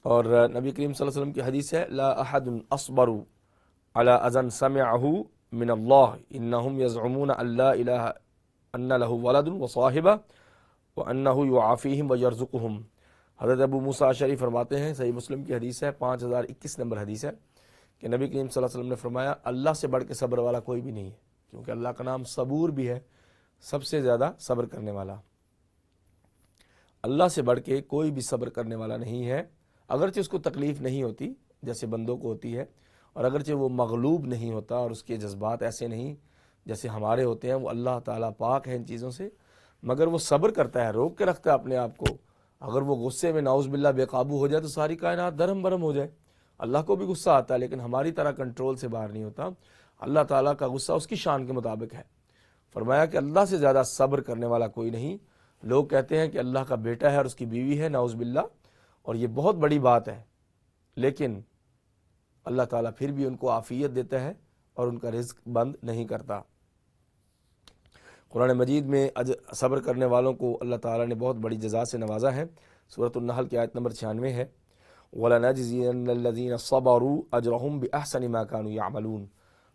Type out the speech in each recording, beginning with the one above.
اور نبی کریم صلی اللہ علیہ وسلم کی حدیث ہے لا احد اصبر على اذن سمعه من اللہ انہم یزعمون ان لا الہ ان له ولد وصاحبہ وانہ یعافیہم ویرزقہم۔ حضرت ابو موسیٰ اشعری فرماتے ہیں، صحیح مسلم کی حدیث ہے، 5021 نمبر حدیث ہے، کہ نبی کریم صلی اللہ علیہ وسلم نے فرمایا اللہ سے بڑھ کے صبر والا کوئی بھی نہیں ہے، کیونکہ اللہ کا نام صبور بھی ہے، سب سے زیادہ صبر کرنے والا۔ اللہ سے بڑھ کے کوئی بھی صبر کرنے والا نہیں ہے، اگرچہ اس کو تکلیف نہیں ہوتی جیسے بندوں کو ہوتی ہے، اور اگرچہ وہ مغلوب نہیں ہوتا اور اس کے جذبات ایسے نہیں جیسے ہمارے ہوتے ہیں، وہ اللہ تعالیٰ پاک ہے ان چیزوں سے، مگر وہ صبر کرتا ہے، روک کے رکھتا ہے اپنے آپ کو۔ اگر وہ غصے میں نعوذ باللہ بے قابو ہو جائے تو ساری کائنات درہم برہم ہو جائے۔ اللہ کو بھی غصہ آتا ہے لیکن ہماری طرح کنٹرول سے باہر نہیں ہوتا، اللہ تعالیٰ کا غصہ اس کی شان کے مطابق ہے۔ فرمایا کہ اللہ سے زیادہ صبر کرنے والا کوئی نہیں۔ لوگ کہتے ہیں کہ اللہ کا بیٹا ہے اور اس کی بیوی ہے، نعوذ باللہ، اور یہ بہت بڑی بات ہے، لیکن اللہ تعالیٰ پھر بھی ان کو عافیت دیتا ہے اور ان کا رزق بند نہیں کرتا۔ قرآن مجید میں صبر کرنے والوں کو اللہ تعالیٰ نے بہت بڑی جزا سے نوازا ہے۔ سورۃ النحل کی آیت نمبر 96 ہے، وَلَنَجْزِيَنَّ الَّذِينَ صَبَرُوا أَجْرَهُمْ بِأَحْسَنِ مَا كَانُوا يَعْمَلُونَ۔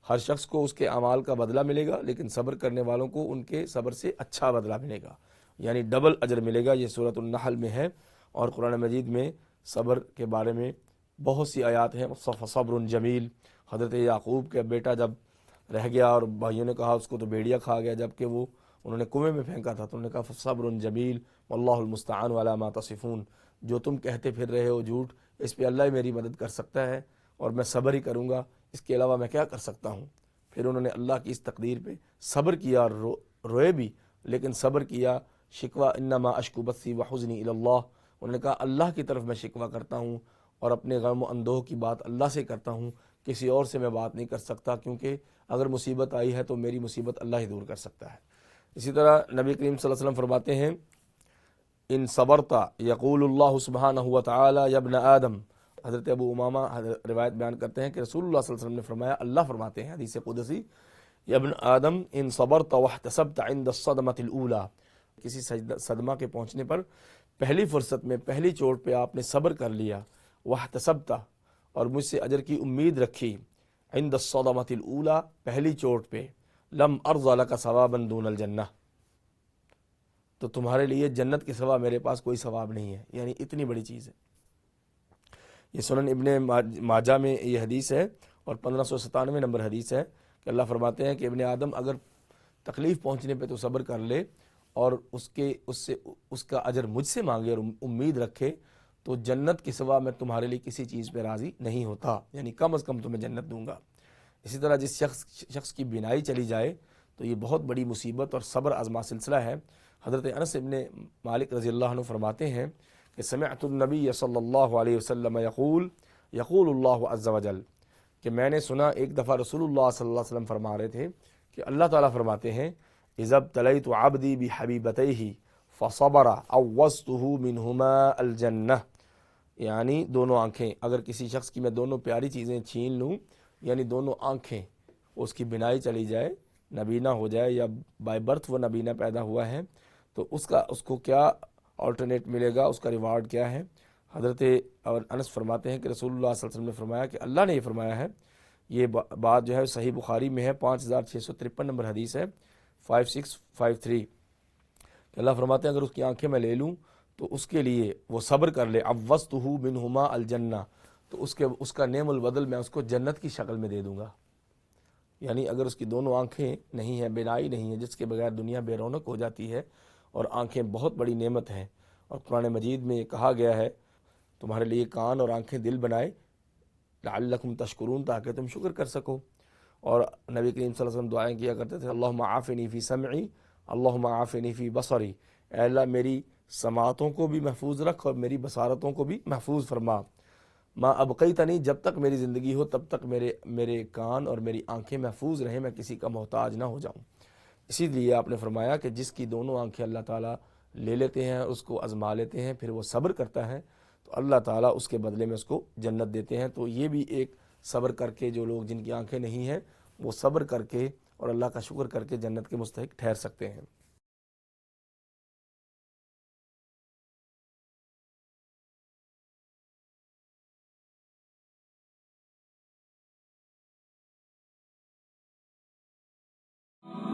ہر شخص کو اس کے اعمال کا بدلہ ملے گا، لیکن صبر کرنے والوں کو ان کے صبر سے اچھا بدلہ ملے گا، یعنی ڈبل اجر ملے گا۔ یہ سورۃ النحل میں ہے، اور قرآن مجید میں صبر کے بارے میں بہت سی آیات ہیں۔ صبر جمیل، حضرت یعقوب کا بیٹا جب رہ گیا اور بھائیوں نے کہا اس کو تو بھیڑیا کھا گیا، جبکہ وہ انہوں نے کنویں میں پھینکا تھا، تو انہوں نے کہا صبر جمیل واللہ المستعان علی ما تصفون، جو تم کہتے پھر رہے ہو جھوٹ، اس پہ اللہ ہی میری مدد کر سکتا ہے اور میں صبر ہی کروں گا، اس کے علاوہ میں کیا کر سکتا ہوں۔ پھر انہوں نے اللہ کی اس تقدیر پہ صبر کیا اور روئے بھی، لیکن صبر کیا۔ شکوہ انما اشکو بثی وحزنی الی اللہ، انہوں نے کہا اللہ کی طرف میں شکوہ کرتا ہوں اور اپنے غم و اندوہ کی بات اللہ سے کرتا ہوں، کسی اور سے میں بات نہیں کر سکتا، کیونکہ اگر مصیبت آئی ہے تو میری مصیبت اللہ ہی دور کر سکتا ہے۔ اسی طرح نبی کریم صلی اللہ علیہ وسلم فرماتے ہیں ان صبرت یقول اللہ سبحانہ وتعالی یا ابن آدم۔ حضرت ابو امامہ روایت بیان کرتے ہیں کہ رسول اللہ صلی اللہ علیہ وسلم نے فرمایا، اللہ فرماتے ہیں حدیث قدسی، یا ابن آدم ان صبرت واحتسبت عند الصدمۃ الاولی، کسی صدمہ کے پہنچنے پر پہلی فرصت میں پہلی چوٹ پہ آپ نے صبر کر لیا، واحتسبت، اور مجھ سے اجر کی امید رکھی، عند الصدمۃ الاولی، پہلی چوٹ پہ، لم ارض لک ثوابا دون الجنہ، تو تمہارے لیے جنت کے سوا میرے پاس کوئی ثواب نہیں ہے، یعنی اتنی بڑی چیز ہے۔ یہ سنن ابن ماجہ میں یہ حدیث ہے، اور 1597 نمبر حدیث ہے کہ اللہ فرماتے ہیں کہ ابن آدم اگر تکلیف پہنچنے پہ تو صبر کر لے اور اس کا اجر مجھ سے مانگے اور امید رکھے، تو جنت کے سوا میں تمہارے لیے کسی چیز پہ راضی نہیں ہوتا، یعنی کم از کم تمہیں جنت دوں گا۔ اسی طرح جس شخص کی بینائی چلی جائے تو یہ بہت بڑی مصیبت اور صبر آزما سلسلہ ہے۔ حضرت انس ابن مالک رضی اللہ عنہ فرماتے ہیں کہ سمعت النبی صلی اللہ علیہ وسلم یقول اللہ عز وجل، کہ میں نے سنا ایک دفعہ رسول اللہ صلی اللہ علیہ وسلم فرما رہے تھے کہ اللہ تعالیٰ فرماتے ہیں اذا ابتلیت عبدی بحبیبتیہ فصبر عوضتہ منہما الجنہ، یعنی دونوں آنکھیں، اگر کسی شخص کی میں دونوں پیاری چیزیں چھین لوں، یعنی دونوں آنکھیں، اس کی بینائی چلی جائے، نبینا ہو جائے یا بائی برتھ وہ نبینا پیدا ہوا ہے، تو اس کو کیا آلٹرنیٹ ملے گا، اس کا ریوارڈ کیا ہے۔ حضرت انس فرماتے ہیں کہ رسول اللہ صلی اللہ علیہ وسلم نے فرمایا کہ اللہ نے یہ فرمایا ہے، یہ بات جو ہے صحیح بخاری میں ہے، 5653 نمبر حدیث ہے، 5653، کہ اللہ فرماتے ہیں اگر اس کی آنکھیں میں لے لوں تو اس کے لیے وہ صبر کر لے، عوضتہ منہما الجنہ، تو اس کا نعم البدل میں اس کو جنت کی شکل میں دے دوں گا۔ یعنی اگر اس کی دونوں آنکھیں نہیں ہیں، بینائی نہیں ہے، جس کے بغیر دنیا بے رونق ہو جاتی ہے، اور آنکھیں بہت بڑی نعمت ہیں، اور قرآن مجید میں یہ کہا گیا ہے تمہارے لیے کان اور آنکھیں دل بنائے لعلکم تشکرون، تاکہ تم شکر کر سکو۔ اور نبی کریم صلی اللہ علیہ وسلم دعائیں کیا کرتے تھے، اللہم عافنی فی سمعی، اللہم عافنی فی بصری، اے اللہ میری سماعتوں کو بھی محفوظ رکھ اور میری بصارتوں کو بھی محفوظ فرما، ما ابقیتنی، جب تک میری زندگی ہو تب تک میرے کان اور میری آنکھیں محفوظ رہیں، میں کسی کا محتاج نہ ہو جاؤں۔ اسی لیے آپ نے فرمایا کہ جس کی دونوں آنکھیں اللہ تعالیٰ لے لیتے ہیں، اس کو آزما لیتے ہیں، پھر وہ صبر کرتا ہے تو اللہ تعالیٰ اس کے بدلے میں اس کو جنت دیتے ہیں۔ تو یہ بھی ایک صبر کر کے، جو لوگ جن کی آنکھیں نہیں ہیں وہ صبر کر کے اور اللہ کا شکر کر کے جنت کے مستحق ٹھہر سکتے ہیں۔